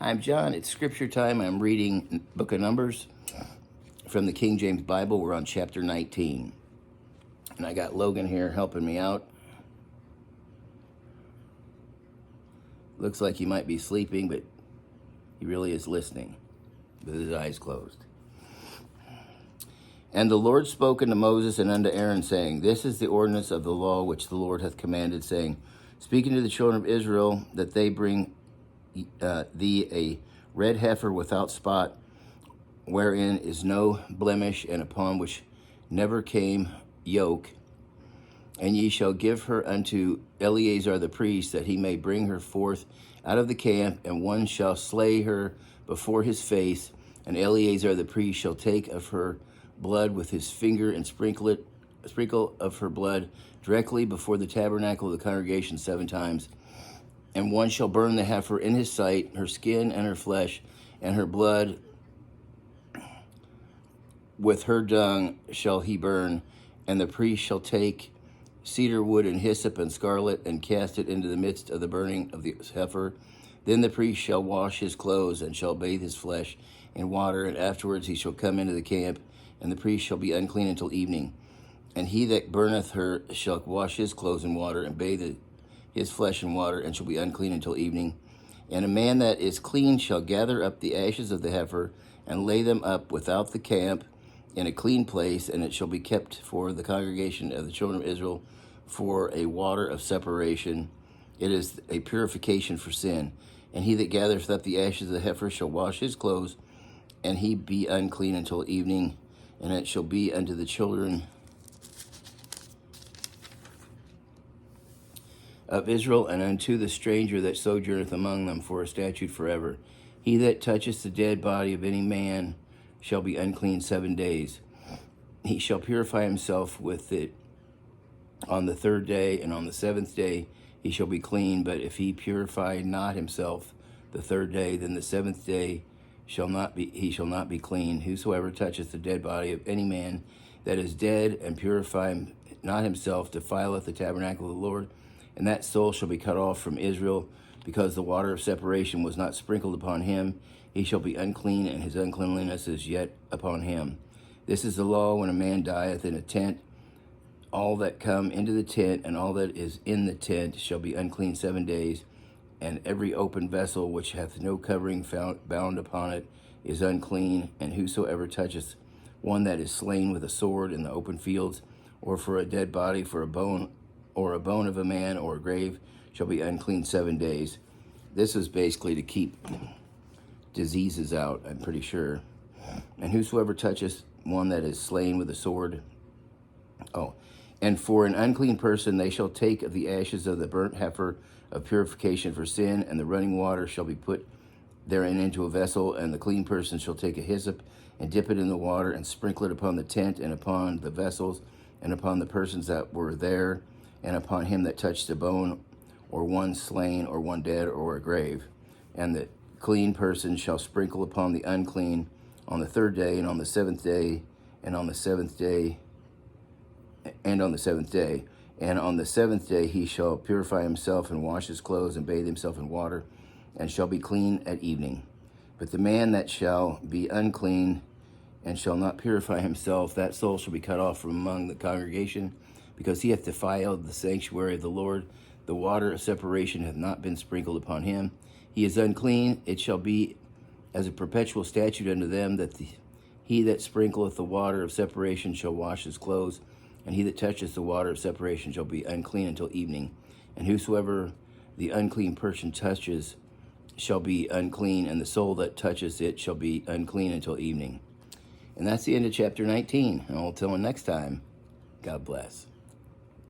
I'm John. It's scripture time. I'm reading Book of Numbers from the King James Bible. We're on chapter 19. And I got Logan here helping me out. Looks like he might be sleeping, but he really is listening with his eyes closed. And the Lord spoke unto Moses and unto Aaron, saying, This is the ordinance of the law which the Lord hath commanded, saying, Speaking to the children of Israel, that they bring thee a red heifer without spot, wherein is no blemish, and upon which never came yoke. And ye shall give her unto Eleazar the priest, that he may bring her forth out of the camp, and one shall slay her before his face. And Eleazar the priest shall take of her blood with his finger, and sprinkle of her blood directly before the tabernacle of the congregation 7 times. And one shall burn the heifer in his sight, her skin and her flesh, and her blood with her dung shall he burn. And the priest shall take cedar wood and hyssop and scarlet, and cast it into the midst of the burning of the heifer. Then the priest shall wash his clothes, and shall bathe his flesh in water, and afterwards he shall come into the camp, and the priest shall be unclean until evening. And he that burneth her shall wash his clothes in water, and bathe his flesh in water, and shall be unclean until evening. And a man that is clean shall gather up the ashes of the heifer, and lay them up without the camp in a clean place, and it shall be kept for the congregation of the children of Israel for a water of separation. It is a purification for sin. And he that gathereth up the ashes of the heifer shall wash his clothes, and he be unclean until evening. And it shall be unto the children of Israel, and unto the stranger that sojourneth among them, for a statute forever. He that toucheth the dead body of any man shall be unclean 7 days. He shall purify himself with it on the 3rd day, and on the 7th day he shall be clean. But if he purify not himself the 3rd day, then the 7th day he shall not be clean. Whosoever toucheth the dead body of any man that is dead, and purify not himself, defileth the tabernacle of the Lord, and that soul shall be cut off from Israel, because the water of separation was not sprinkled upon him. He shall be unclean, and his uncleanliness is yet upon him. This is the law when a man dieth in a tent. All that come into the tent, and all that is in the tent, shall be unclean 7 days. And every open vessel which hath no covering bound upon it is unclean. And whosoever toucheth one that is slain with a sword in the open fields, or for a dead body, for a bone, or a bone of a man, or a grave, shall be unclean 7 days. This is basically to keep diseases out, I'm pretty sure. And whosoever touches one that is slain with a sword, and for an unclean person they shall take of the ashes of the burnt heifer of purification for sin, and the running water shall be put therein into a vessel, and the clean person shall take a hyssop, and dip it in the water, and sprinkle it upon the tent, and upon the vessels, and upon the persons that were there, and upon him that touched a bone, or one slain, or one dead, or a grave. And the clean person shall sprinkle upon the unclean on the 3rd day, and on the 7th day, and on the 7th day, and on the 7th day. And on the 7th day he shall purify himself, and wash his clothes, and bathe himself in water, and shall be clean at evening. But the man that shall be unclean, and shall not purify himself, that soul shall be cut off from among the congregation, because he hath defiled the sanctuary of the Lord. The water of separation hath not been sprinkled upon him. He is unclean. It shall be as a perpetual statute unto them, that he that sprinkleth the water of separation shall wash his clothes, and he that toucheth the water of separation shall be unclean until evening. And whosoever the unclean person touches shall be unclean, and the soul that touches it shall be unclean until evening. And that's the end of chapter 19. And until next time, God bless.